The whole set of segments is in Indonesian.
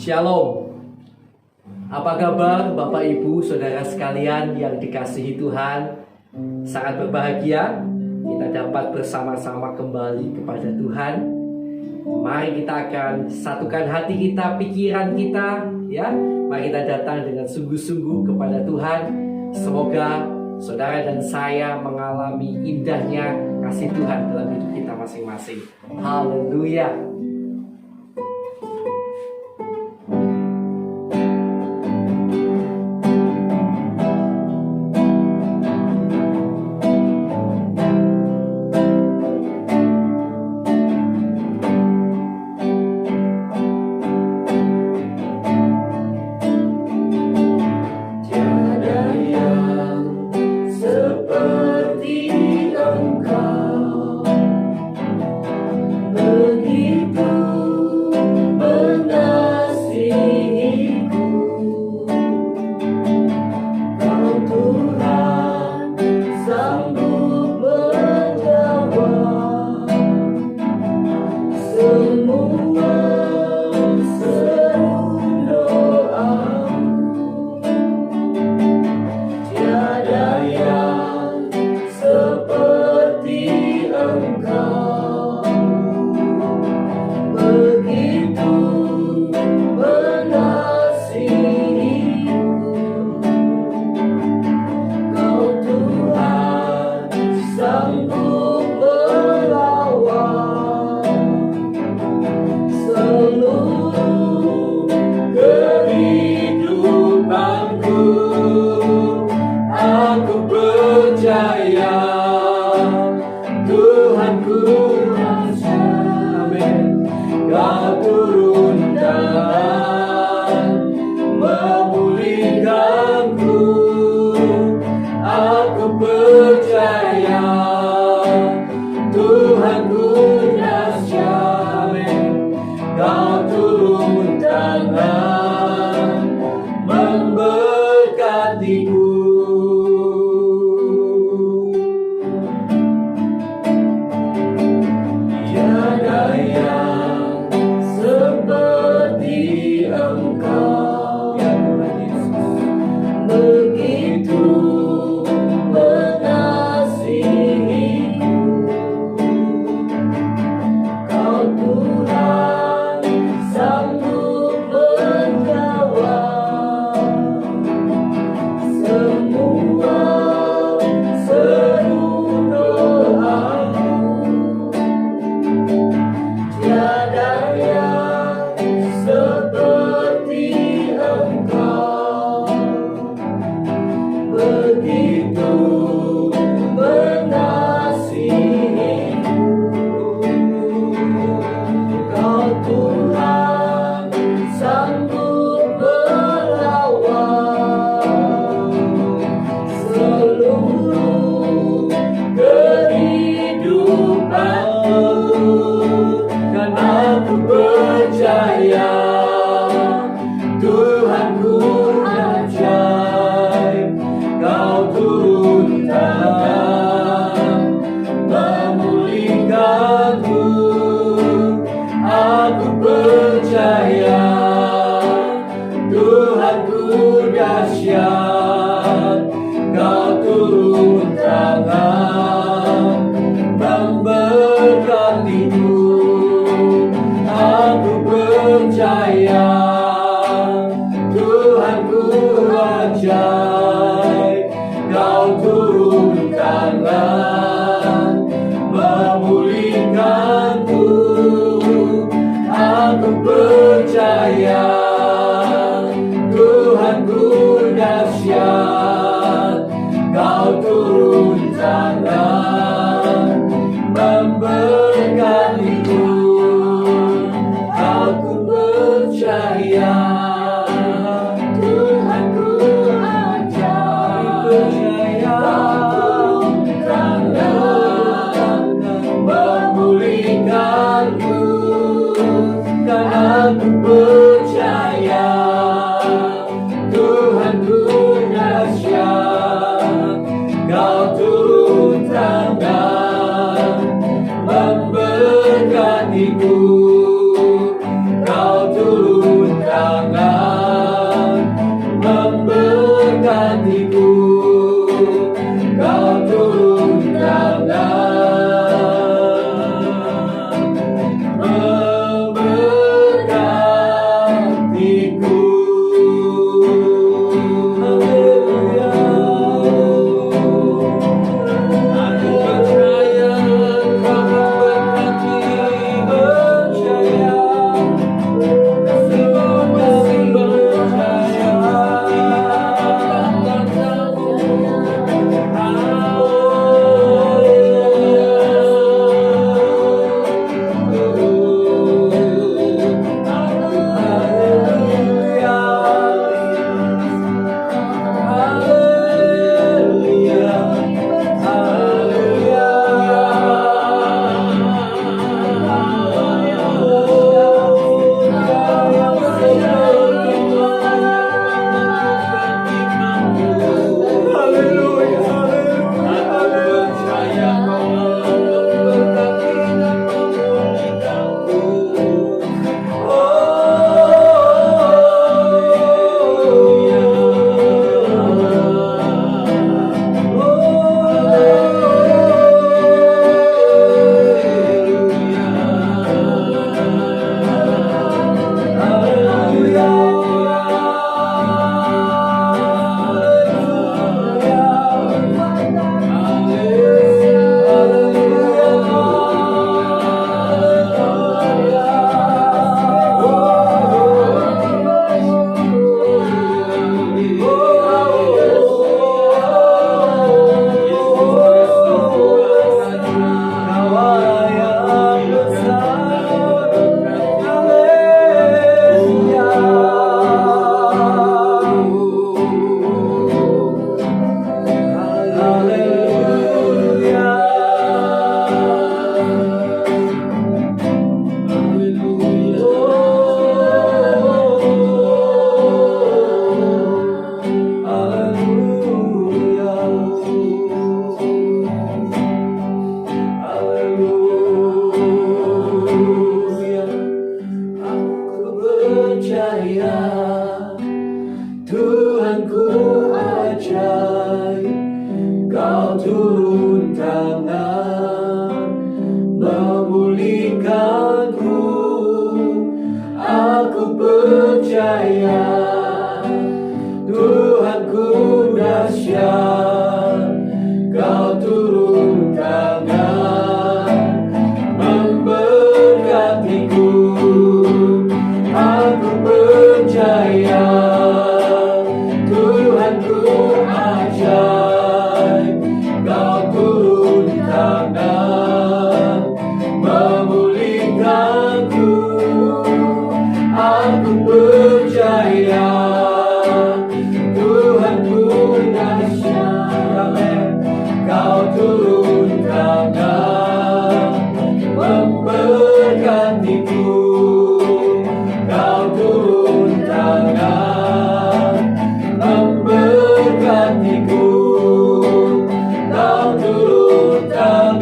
Shalom. Apa kabar Bapak Ibu Saudara sekalian yang dikasihi Tuhan? Sangat berbahagia kita dapat bersama-sama kembali kepada Tuhan. Mari kita akan satukan hati kita, pikiran kita, ya. Mari kita datang dengan sungguh-sungguh kepada Tuhan. Semoga saudara dan saya mengalami indahnya kasih Tuhan dalam hidup kita masing-masing. Haleluya. Begitu percaya, Tuhanku ajaib, Kau turun tangan memulihkanku. Aku percaya, Tuhanku dahsyat, Kau turun tangan memberkatiku. Aku percaya, Tuhanku ajaib, Kau turun tangan memulihkanku. Aku percaya, Tuhanku dahsyat, Kau turun tangan memberkatiku. Kau turun tangan memberkatiku. Kau turun tangan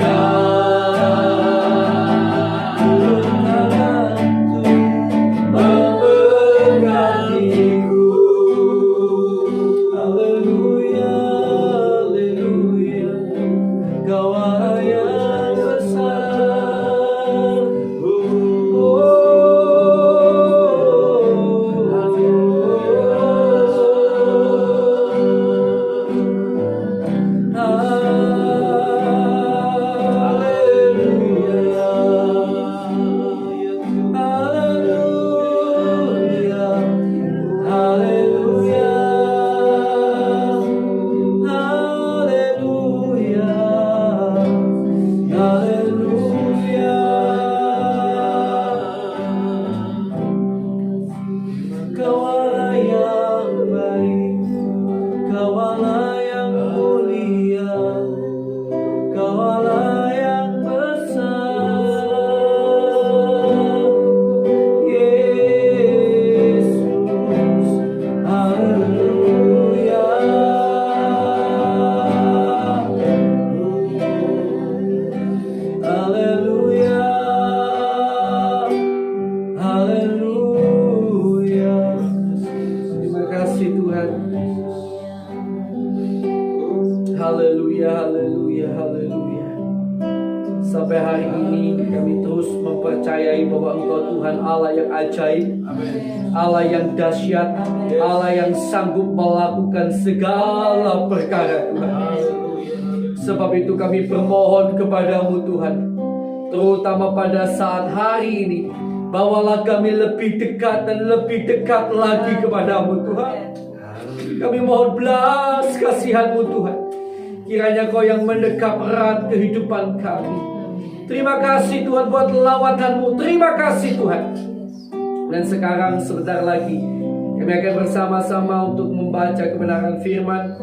memberkatiku. Haleluya, haleluya, Kau Allah yang besar. Kau Allah yang baik, Kau Allah yang mulia, Kau Allah yang besar. Yesus, haleluya. Haleluya, haleluya. Terima kasih Tuhan. Haleluya, haleluya, haleluya. Sampai hari ini kami terus mempercayai bahwa Engkau Tuhan Allah yang ajaib, Allah yang dahsyat, Allah yang sanggup melakukan segala perkara Tuhan. Sebab itu kami bermohon kepadamu Tuhan, terutama pada saat hari ini, bawalah kami lebih dekat dan lebih dekat lagi kepadamu Tuhan. Kami mohon belas kasihan-Mu Tuhan. Kiranya Kau yang mendekap erat kehidupan kami. Terima kasih Tuhan buat lawatan-Mu. Terima kasih Tuhan. Dan sekarang sebentar lagi kami akan bersama-sama untuk membaca kebenaran firman.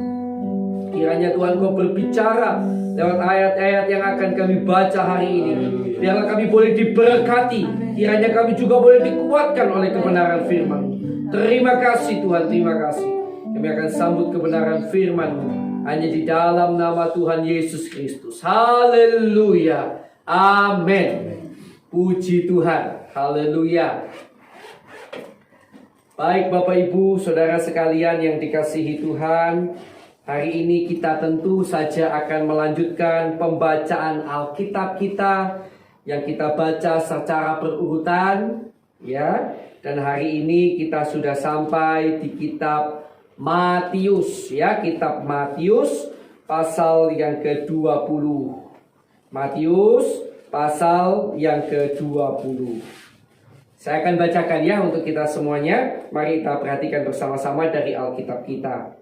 Kiranya Tuhan Kau berbicara lewat ayat-ayat yang akan kami baca hari ini. Biarlah kami boleh diberkati. Kiranya kami juga boleh dikuatkan oleh kebenaran firman. Terima kasih Tuhan, terima kasih. Kami akan sambut kebenaran firman-Mu hanya di dalam nama Tuhan Yesus Kristus. Haleluya. Amin. Puji Tuhan. Haleluya. Baik Bapak Ibu, Saudara sekalian yang dikasihi Tuhan, hari ini kita tentu saja akan melanjutkan pembacaan Alkitab kita yang kita baca secara berurutan, ya. Dan hari ini kita sudah sampai di kitab Matius, ya, kitab Matius pasal yang ke-20. Matius pasal yang ke-20. Saya akan bacakan ya untuk kita semuanya. Mari kita perhatikan bersama-sama dari Alkitab kita.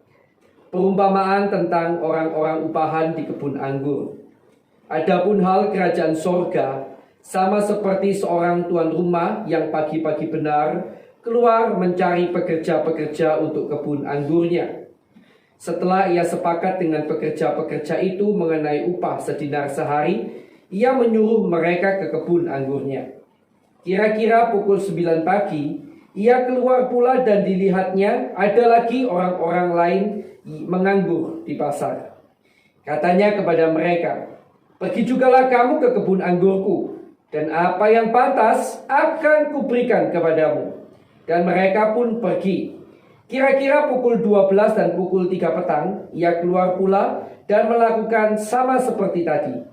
Perumpamaan tentang orang-orang upahan di kebun anggur. Adapun hal kerajaan sorga sama seperti seorang tuan rumah yang pagi-pagi benar keluar mencari pekerja-pekerja untuk kebun anggurnya. Setelah ia sepakat dengan pekerja-pekerja itu mengenai upah sedinar sehari, ia menyuruh mereka ke kebun anggurnya. Kira-kira pukul 9 pagi, ia keluar pula dan dilihatnya ada lagi orang-orang lain menganggur di pasar. Katanya kepada mereka, "Pergi jugalah kamu ke kebun anggurku, dan apa yang pantas akan kuberikan kepadamu." Dan mereka pun pergi. Kira-kira pukul 12 dan pukul 3 petang, ia keluar pula dan melakukan sama seperti tadi.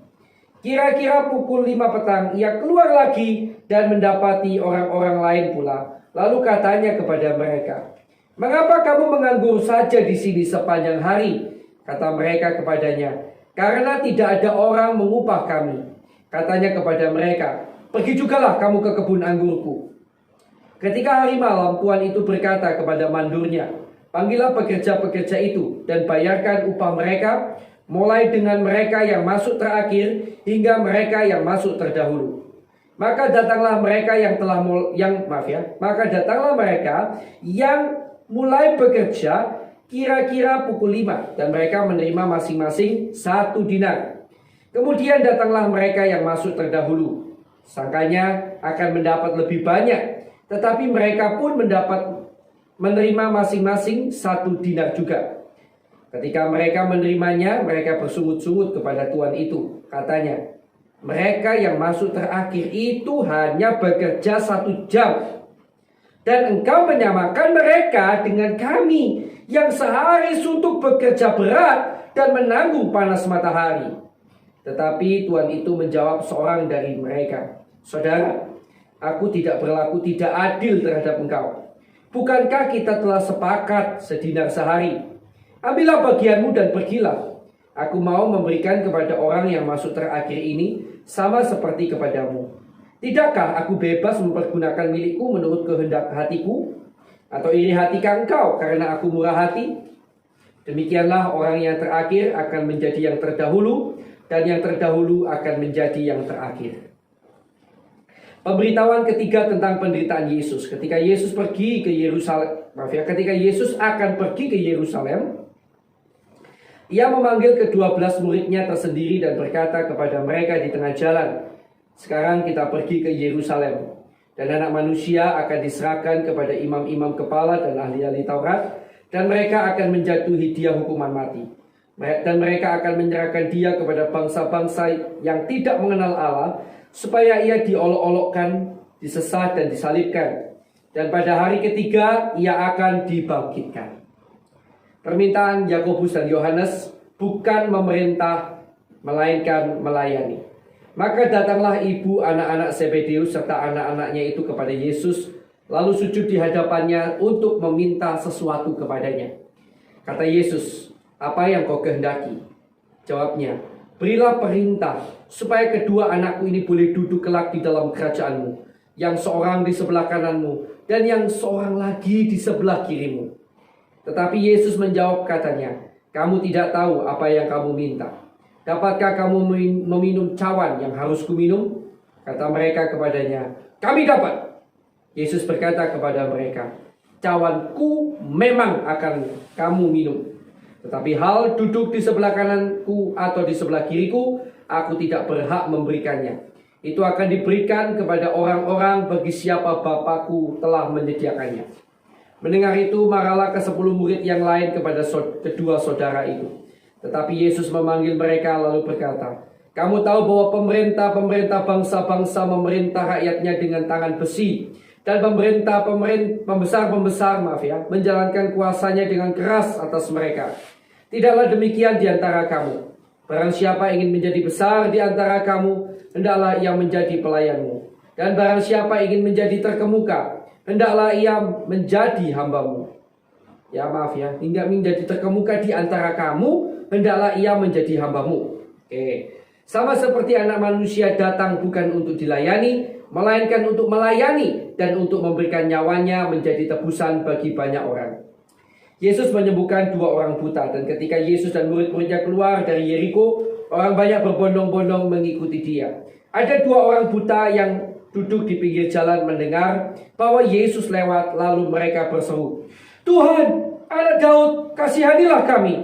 Kira-kira pukul 5 petang, ia keluar lagi dan mendapati orang-orang lain pula. Lalu katanya kepada mereka, "Mengapa kamu menganggur saja di sini sepanjang hari?" Kata mereka kepadanya, "Karena tidak ada orang mengupah kami." Katanya kepada mereka, "Pergi jugalah kamu ke kebun anggurku." Ketika hari malam, tuan itu berkata kepada mandurnya, "Panggillah pekerja-pekerja itu dan bayarkan upah mereka, mulai dengan mereka yang masuk terakhir hingga mereka yang masuk terdahulu." Maka datanglah mereka yang mulai bekerja kira-kira pukul 5 dan mereka menerima masing-masing 1 dinar. Kemudian datanglah mereka yang masuk terdahulu. Sangkanya akan mendapat lebih banyak, tetapi mereka pun menerima masing-masing 1 dinar juga. Ketika mereka menerimanya, mereka bersungut-sungut kepada tuan itu. Katanya, "Mereka yang masuk terakhir itu hanya bekerja 1 jam. Dan engkau menyamakan mereka dengan kami yang sehari suntuk bekerja berat dan menanggung panas matahari." Tetapi tuan itu menjawab seorang dari mereka, "Saudara, aku tidak berlaku tidak adil terhadap engkau. Bukankah kita telah sepakat 1 dinar sehari? Ambillah bagianmu dan pergilah. Aku mau memberikan kepada orang yang masuk terakhir ini sama seperti kepadamu. Tidakkah aku bebas mempergunakan milikku menurut kehendak hatiku? Atau iri hatikah engkau karena aku murah hati?" Demikianlah orang yang terakhir akan menjadi yang terdahulu, dan yang terdahulu akan menjadi yang terakhir. Pemberitahuan ketiga tentang penderitaan Yesus. Ketika Yesus akan pergi ke Yerusalem, ia memanggil ke-12 muridnya tersendiri dan berkata kepada mereka di tengah jalan, "Sekarang kita pergi ke Yerusalem, dan Anak Manusia akan diserahkan kepada imam-imam kepala dan ahli-ahli Taurat, dan mereka akan menjatuhi dia hukuman mati. Dan mereka akan menyerahkan dia kepada bangsa-bangsa yang tidak mengenal Allah, supaya ia diolok-olokkan, disesat dan disalibkan. Dan pada hari ketiga ia akan dibangkitkan." Permintaan Yakobus dan Yohanes bukan memerintah, melainkan melayani. Maka datanglah ibu anak-anak Zebedeus serta anak-anaknya itu kepada Yesus, lalu sujud di hadapannya untuk meminta sesuatu kepadanya. Kata Yesus, "Apa yang kau kehendaki?" Jawabnya, "Berilah perintah supaya kedua anakku ini boleh duduk kelak di dalam kerajaanmu, yang seorang di sebelah kananmu dan yang seorang lagi di sebelah kirimu." Tetapi Yesus menjawab katanya, "Kamu tidak tahu apa yang kamu minta. Dapatkah kamu meminum cawan yang harus kuminum?" Kata mereka kepadanya, "Kami dapat." Yesus berkata kepada mereka, "Cawanku memang akan kamu minum. Tetapi hal duduk di sebelah kananku atau di sebelah kiriku, aku tidak berhak memberikannya. Itu akan diberikan kepada orang-orang bagi siapa Bapakku telah menyediakannya." Mendengar itu, marahlah ke-10 murid yang lain kepada kedua saudara itu. Tetapi Yesus memanggil mereka lalu berkata, "Kamu tahu bahwa pemerintah bangsa-bangsa memerintah rakyatnya dengan tangan besi, dan pembesar-pembesar menjalankan kuasanya dengan keras atas mereka. Tidaklah demikian di antara kamu. Barang siapa ingin menjadi besar di antara kamu, hendaklah ia menjadi pelayanmu. Dan barang siapa ingin menjadi terkemuka, hendaklah ia menjadi hambamu." Hingga menjadi terkemuka di antara kamu, hendaklah ia menjadi hambamu. Sama seperti Anak Manusia datang bukan untuk dilayani, melainkan untuk melayani dan untuk memberikan nyawanya menjadi tebusan bagi banyak orang. Yesus menyembuhkan 2 orang buta, dan ketika Yesus dan murid-muridnya keluar dari Yeriko, orang banyak berbondong-bondong mengikuti dia. Ada 2 orang buta yang duduk di pinggir jalan mendengar bahwa Yesus lewat, lalu mereka berseru, "Tuhan, Anak Daud, kasihanilah kami."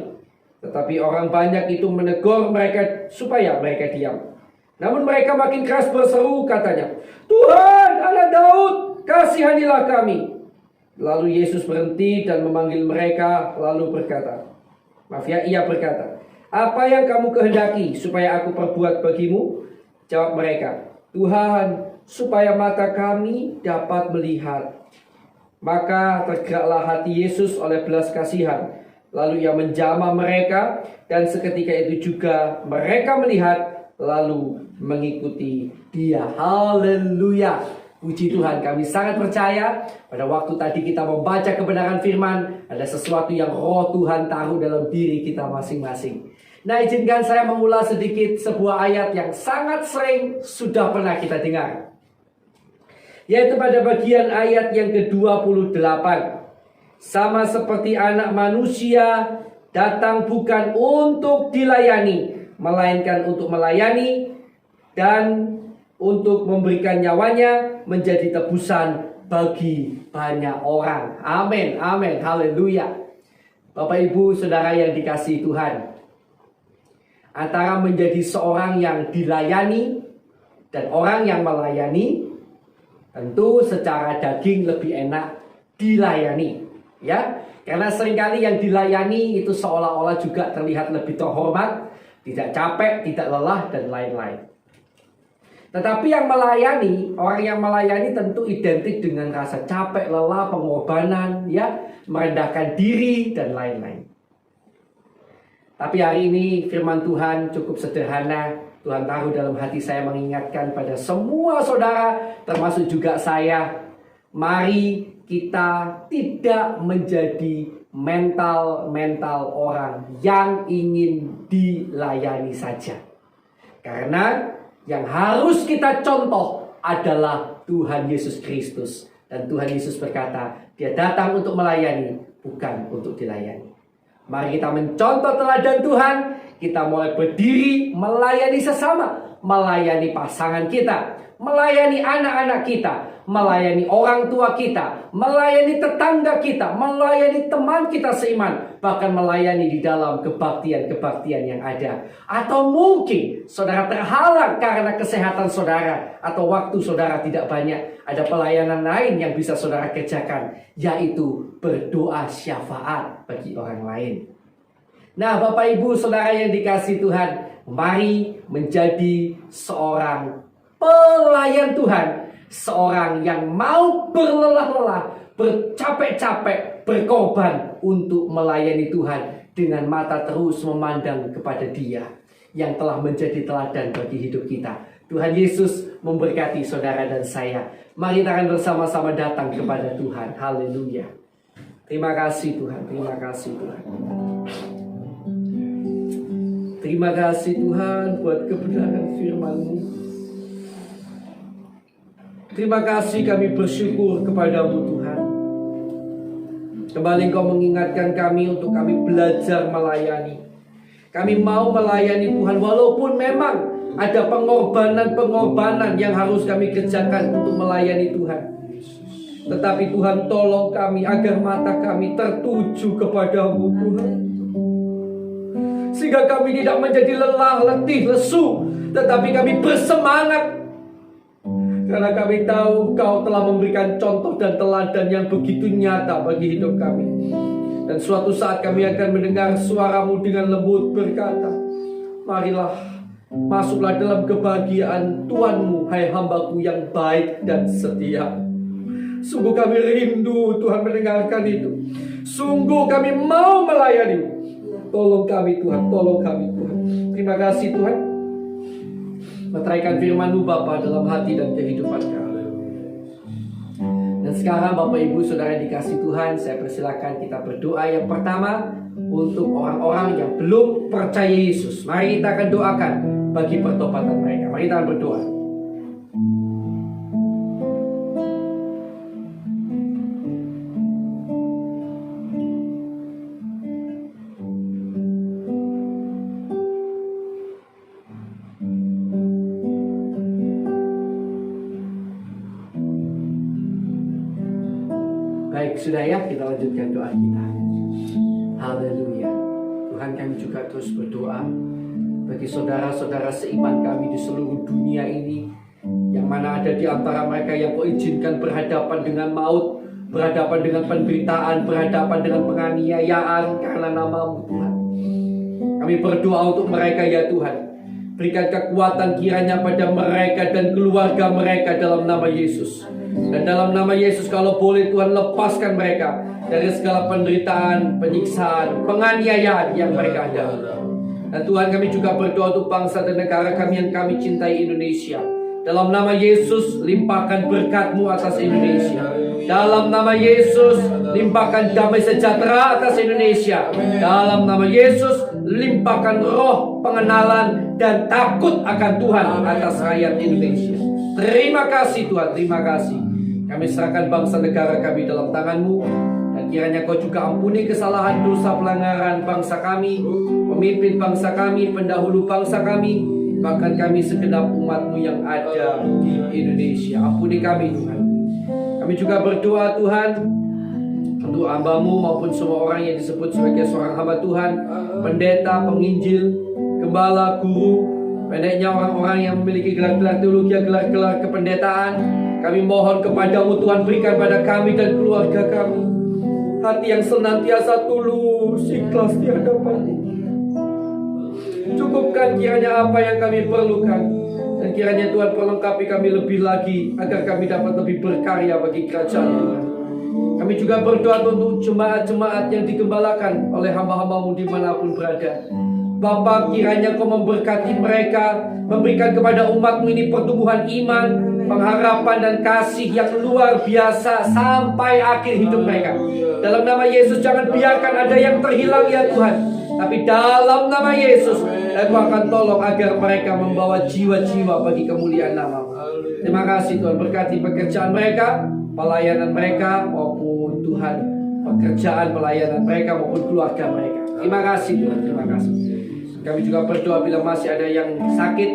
Tetapi orang banyak itu menegur mereka supaya mereka diam. Namun mereka makin keras berseru, katanya, "Tuhan, Anak Daud, kasihanilah kami." Lalu Yesus berhenti dan memanggil mereka, lalu berkata, ia berkata, "Apa yang kamu kehendaki supaya aku perbuat bagimu?" Jawab mereka, "Tuhan, supaya mata kami dapat melihat." Maka tergeraklah hati Yesus oleh belas kasihan. Lalu ia menjamah mereka, dan seketika itu juga mereka melihat lalu mengikuti dia. Haleluya. Puji Tuhan, kami sangat percaya pada waktu tadi kita membaca kebenaran firman, ada sesuatu yang roh Tuhan taruh dalam diri kita masing-masing. Nah, izinkan saya mengulas sedikit sebuah ayat yang sangat sering sudah pernah kita dengar, yaitu pada bagian ayat yang ke-28. Sama seperti anak manusia datang bukan untuk dilayani, melainkan untuk melayani dan untuk memberikan nyawanya menjadi tebusan bagi banyak orang. Amin, amin, haleluya. Bapak Ibu Saudara yang dikasihi Tuhan, antara menjadi seorang yang dilayani dan orang yang melayani, tentu secara daging lebih enak dilayani, ya. Karena seringkali yang dilayani itu seolah-olah juga terlihat lebih terhormat, tidak capek, tidak lelah, dan lain-lain. Tetapi yang melayani, orang yang melayani tentu identik dengan rasa capek, lelah, pengorbanan, ya, merendahkan diri, dan lain-lain. Tapi hari ini firman Tuhan cukup sederhana. Tuhan taruh dalam hati saya mengingatkan pada semua saudara, termasuk juga saya, mari kita tidak menjadi mental orang yang ingin dilayani saja. Karena yang harus kita contoh adalah Tuhan Yesus Kristus. Dan Tuhan Yesus berkata, Dia datang untuk melayani, bukan untuk dilayani. Mari kita mencontoh teladan Tuhan. Kita mulai berdiri melayani sesama, melayani pasangan kita, melayani anak-anak kita, melayani orang tua kita, melayani tetangga kita, melayani teman kita seiman, bahkan melayani di dalam kebaktian-kebaktian yang ada. Atau mungkin saudara terhalang karena kesehatan saudara, atau waktu saudara tidak banyak, ada pelayanan lain yang bisa saudara kerjakan, yaitu berdoa syafaat bagi orang lain. Nah, Bapak Ibu Saudara yang dikasihi Tuhan, mari menjadi seorang pelayan Tuhan, seorang yang mau berlelah-lelah, bercapek-capek, berkorban untuk melayani Tuhan dengan mata terus memandang kepada Dia yang telah menjadi teladan bagi hidup kita. Tuhan Yesus memberkati saudara dan saya. Mari kita akan bersama-sama datang kepada Tuhan. Haleluya. Terima kasih Tuhan, terima kasih Tuhan. Terima kasih Tuhan buat kebenaran firman-Mu. Terima kasih, kami bersyukur kepadamu Tuhan. Kembali Engkau mengingatkan kami untuk kami belajar melayani. Kami mau melayani Tuhan walaupun memang ada pengorbanan-pengorbanan yang harus kami kerjakan untuk melayani Tuhan. Tetapi Tuhan, tolong kami agar mata kami tertuju kepadamu Tuhan. Sehingga kami tidak menjadi lelah, letih, lesu, tetapi kami bersemangat. Karena kami tahu Kau telah memberikan contoh dan teladan yang begitu nyata bagi hidup kami. Dan suatu saat kami akan mendengar suara-Mu dengan lembut berkata, marilah, masuklah dalam kebahagiaan Tuhan-Mu, hai hamba-Ku yang baik dan setia. Sungguh kami rindu Tuhan mendengarkan itu. Sungguh kami mau melayani. Tolong kami Tuhan, tolong kami Tuhan. Terima kasih Tuhan. Meteraikan firman-Mu Bapa dalam hati dan kehidupan kami. Dan sekarang Bapak Ibu Saudara dikasih Tuhan, saya persilakan kita berdoa yang pertama untuk orang-orang yang belum percaya Yesus. Mari kita akan doakan bagi pertobatan mereka. Mari kita akan berdoa. Baik, sudah ya, kita lanjutkan doa kita. Haleluya. Tuhan, kami juga terus berdoa bagi saudara-saudara seiman kami di seluruh dunia ini, yang mana ada di antara mereka yang Kau izinkan berhadapan dengan maut, berhadapan dengan penderitaan, berhadapan dengan penganiayaan karena nama-Mu Tuhan. Kami berdoa untuk mereka ya Tuhan. Berikan kekuatan kiranya pada mereka dan keluarga mereka dalam nama Yesus. Dan dalam nama Yesus, kalau boleh Tuhan, lepaskan mereka dari segala penderitaan, penyiksaan, penganiayaan yang mereka hadapi. Dan Tuhan, kami juga berdoa untuk bangsa dan negara kami yang kami cintai, Indonesia. Dalam nama Yesus, limpahkan berkat-Mu atas Indonesia. Dalam nama Yesus, limpahkan damai sejahtera atas Indonesia. Dalam nama Yesus, limpahkan roh pengenalan dan takut akan Tuhan atas rakyat Indonesia. Terima kasih Tuhan, terima kasih. Kami serahkan bangsa negara kami dalam tangan-Mu. Dan kiranya Kau juga ampuni kesalahan dosa pelanggaran bangsa kami, pemimpin bangsa kami, pendahulu bangsa kami, bahkan kami segenap umat-Mu yang ada di Indonesia. Ampuni kami Tuhan. Kami juga berdoa Tuhan untuk hamba-Mu maupun semua orang yang disebut sebagai seorang hamba Tuhan, pendeta, penginjil, gembala, guru, pendeknya orang-orang yang memiliki gelar-gelar teologi, gelar-gelar kependetaan. Kami mohon kepada-Mu Tuhan, berikan pada kami dan keluarga kami hati yang senantiasa tulus, ikhlas di hadapan-Mu. Cukupkan kiranya apa yang kami perlukan, dan kiranya Tuhan perlengkapi kami lebih lagi agar kami dapat lebih berkarya bagi kerajaan Tuhan. Kami juga berdoa untuk jemaat-jemaat yang digembalakan oleh hamba-hamba-Mu dimanapun berada. Bapa, kiranya Kau memberkati mereka, memberikan kepada umat-Mu ini pertumbuhan iman, pengharapan dan kasih yang luar biasa sampai akhir hidup mereka. Dalam nama Yesus, jangan biarkan ada yang terhilang ya Tuhan, tapi dalam nama Yesus, Engkau akan tolong agar mereka membawa jiwa-jiwa bagi kemuliaan nama-Mu. Terima kasih Tuhan, berkati pekerjaan mereka, pelayanan mereka, maupun Tuhan pekerjaan pelayanan mereka maupun keluarga mereka. Terima kasih Tuhan, terima kasih. Kami juga berdoa bila masih ada yang sakit,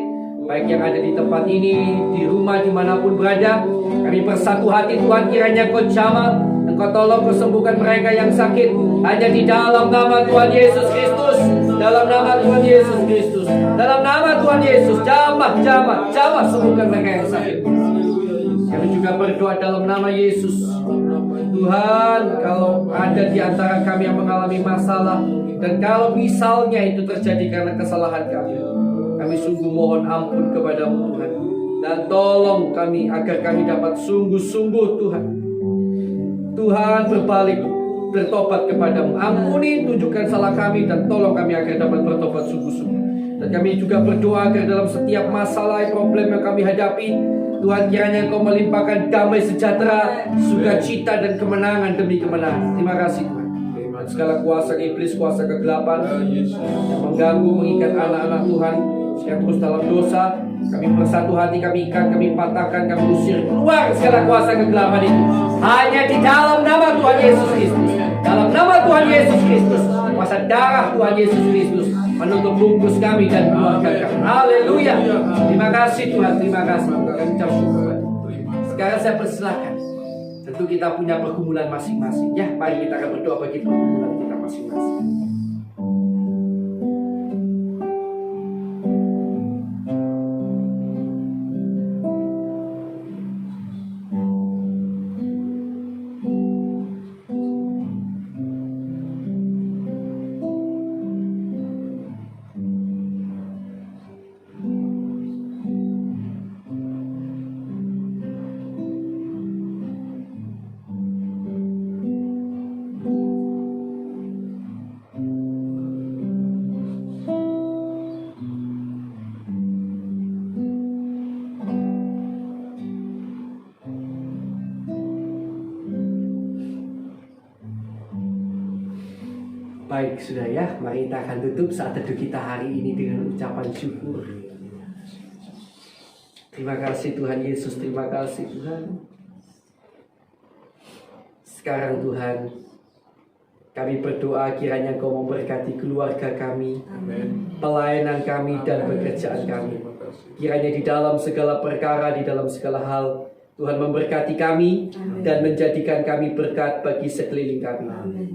baik yang ada di tempat ini, di rumah, dimanapun berada. Kami bersatu hati Tuhan, kiranya Kau jamah, Engkau tolong kesembuhkan mereka yang sakit. Hanya di dalam nama Tuhan Yesus Kristus, dalam nama Tuhan Yesus Kristus, dalam nama Tuhan Yesus, jamah sembuhkan mereka yang sakit. Kami juga berdoa dalam nama Yesus. Tuhan, kalau ada di antara kami yang mengalami masalah, dan kalau misalnya itu terjadi karena kesalahan kami sungguh mohon ampun kepada-Mu Tuhan. Dan tolong kami agar kami dapat sungguh-sungguh Tuhan berbalik, bertobat kepada-Mu. Ampuni, tunjukkan salah kami, dan tolong kami agar dapat bertobat sungguh-sungguh. Dan kami juga berdoa agar dalam setiap masalah, problem yang kami hadapi, Tuhan, kiranya Engkau melimpahkan damai sejahtera, sukacita dan kemenangan demi kemenangan. Terima kasih Tuhan. Dan segala kuasa iblis, kuasa kegelapan yang mengganggu, mengikat anak-anak Tuhan yang terus dalam dosa, kami bersatu hati, kami ikat, kami patahkan, kami usir keluar segala kuasa kegelapan itu. Hanya di dalam nama Tuhan Yesus Kristus, dalam nama Tuhan Yesus Kristus, kuasa darah Tuhan Yesus Kristus menutup bungkus kami dan keluarga kami. Haleluya. Terima kasih Tuhan, terima kasih. Kami ucap syukur. Sekarang saya persilahkan. Tentu kita punya pergumulan masing-masing. Ya, mari kita akan berdoa bagi pergumulan kita masing-masing. Baik, sudah ya. Mari kita akan tutup saat teduh kita hari ini dengan ucapan syukur. Terima kasih Tuhan Yesus, terima kasih Tuhan. Sekarang Tuhan, kami berdoa kiranya Kau memberkati keluarga kami, pelayanan kami dan pekerjaan kami. Kiranya di dalam segala perkara, di dalam segala hal, Tuhan memberkati kami dan menjadikan kami berkat bagi sekeliling kami.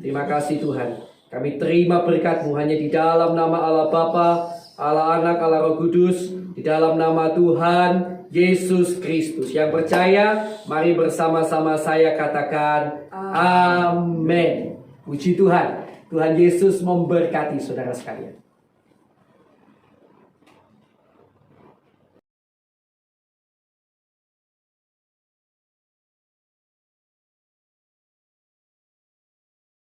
Terima kasih Tuhan. Kami terima berkat-Mu hanya di dalam nama Allah Bapa, Allah Anak, Allah Roh Kudus, di dalam nama Tuhan Yesus Kristus. Yang percaya, mari bersama-sama saya katakan amin. Puji Tuhan. Tuhan Yesus memberkati saudara sekalian.